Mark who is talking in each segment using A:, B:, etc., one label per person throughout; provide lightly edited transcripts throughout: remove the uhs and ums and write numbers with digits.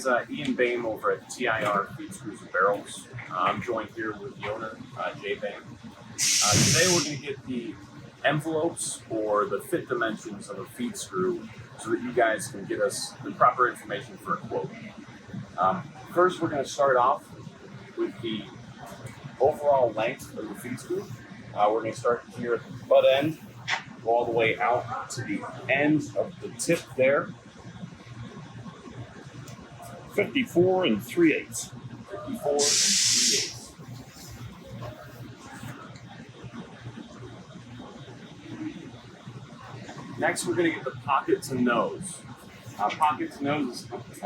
A: guys, Ian Bain over at TIR Feedscrews and Barrels. I'm joined here with the owner, Jay Bain. Today we're going to get the envelopes or the fit dimensions of a feed screw so that you guys can get us the proper information for a quote. First, we're going to start off with the overall length of the feed screw. We're going to start here at the butt end, go all the way out to the end of the tip there.
B: 54 and 3/8.
A: 54 and 3/8. Next, we're going to get the pocket to nose. Pocket to nose is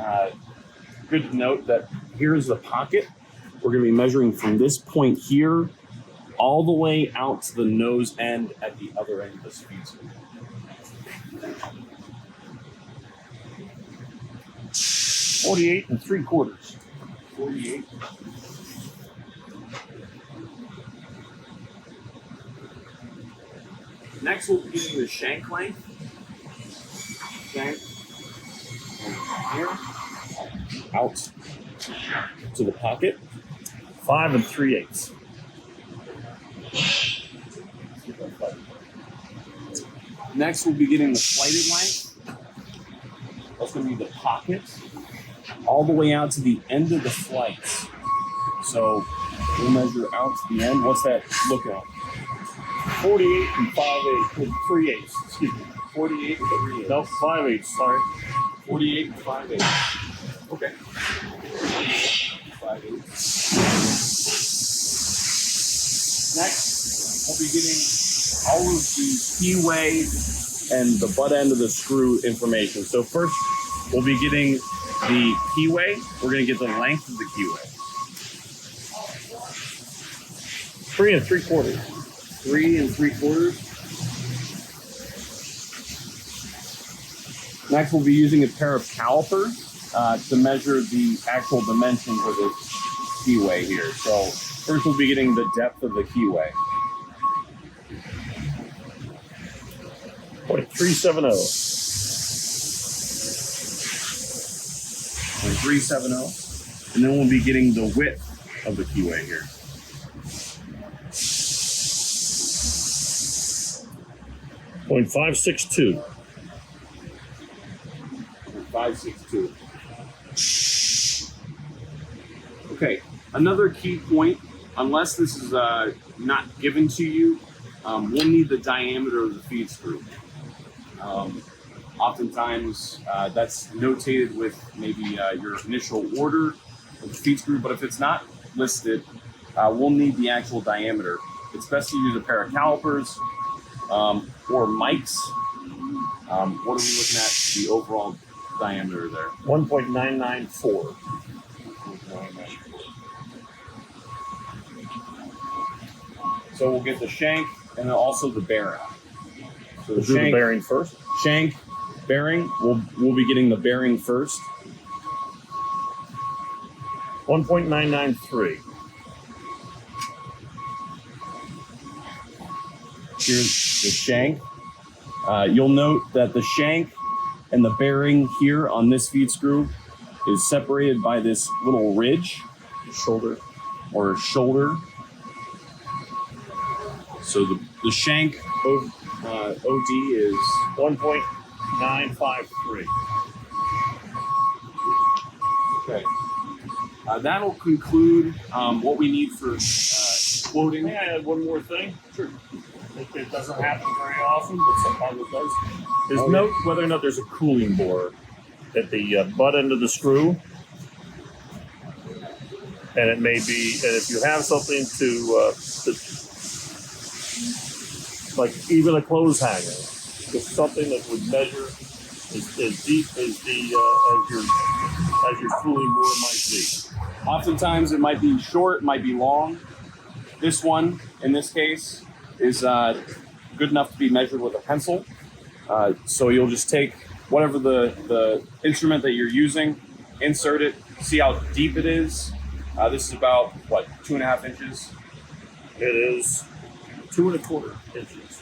A: good to note that here's the pocket. We're going to be measuring from this point here all the way out to the nose end at the other end of this feed screw.
B: 48 3/4.
A: 48. Next, we'll be getting the shank length. Shank here, out to the pocket.
B: 5 3/8.
A: Next, we'll be getting the flighted length. That's going to be the pocket, all the way out to the end of the flights. So we'll measure out to the end. What's that look like?
B: 48 and 5/8 with 3/8. Excuse me.
A: 48 and 3/8.
B: No, 5/8. Sorry.
A: 48 and 5/8. Okay. 5/8. Next, we'll be getting all of the keyway and the butt end of the screw information. So first, we'll be getting the keyway. We're going to get the length of the keyway.
B: 3 3/4.
A: 3 3/4. Next, we'll be using a pair of calipers to measure the actual dimensions of the keyway here. So first, we'll be getting the depth of the keyway.
B: 370.
A: 370. And then we'll be getting the width of the keyway here.
B: 0.562.
A: 562. Okay, another key point, unless this is not given to you, we'll need the diameter of the feed screw. Oftentimes, that's notated with maybe your initial order of the feed screw, but if it's not listed, we'll need the actual diameter. It's best to use a pair of calipers or mics. What are we looking at, the overall diameter there?
B: 1.994.
A: So we'll get the shank and then also the bearing. So
B: We'll do the bearing first.
A: Shank, bearing, we'll be getting the bearing first.
B: 1.993.
A: Here's the shank. You'll note that the shank and the bearing here on this feed screw is separated by this little ridge, shoulder. So the shank OD is
B: 1.953.
A: okay. That'll conclude what we need for quoting.
B: May I add one more thing? Sure. It doesn't happen very often, but sometimes it does. Is note whether or not there's a cooling bore at the butt end of the screw. And it may be, and if you have something to like even a clothes hanger, just something that would measure as deep as the as your cooling bore might be.
A: Oftentimes it might be short, it might be long. This one, in this case, is good enough to be measured with a pencil. So you'll just take whatever the instrument that you're using, insert it, see how deep it is. This is about, what, 2.5 inches?
B: It is 2 1/4 inches.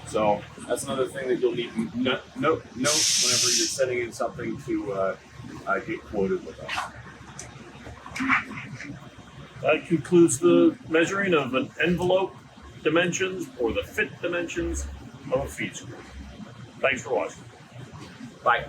A: So that's another thing that you'll need to note whenever you're setting in something to get quoted with us.
B: That concludes the measuring of an envelope dimensions or the fit dimensions of a feed screw. Thanks for watching.
A: Bye.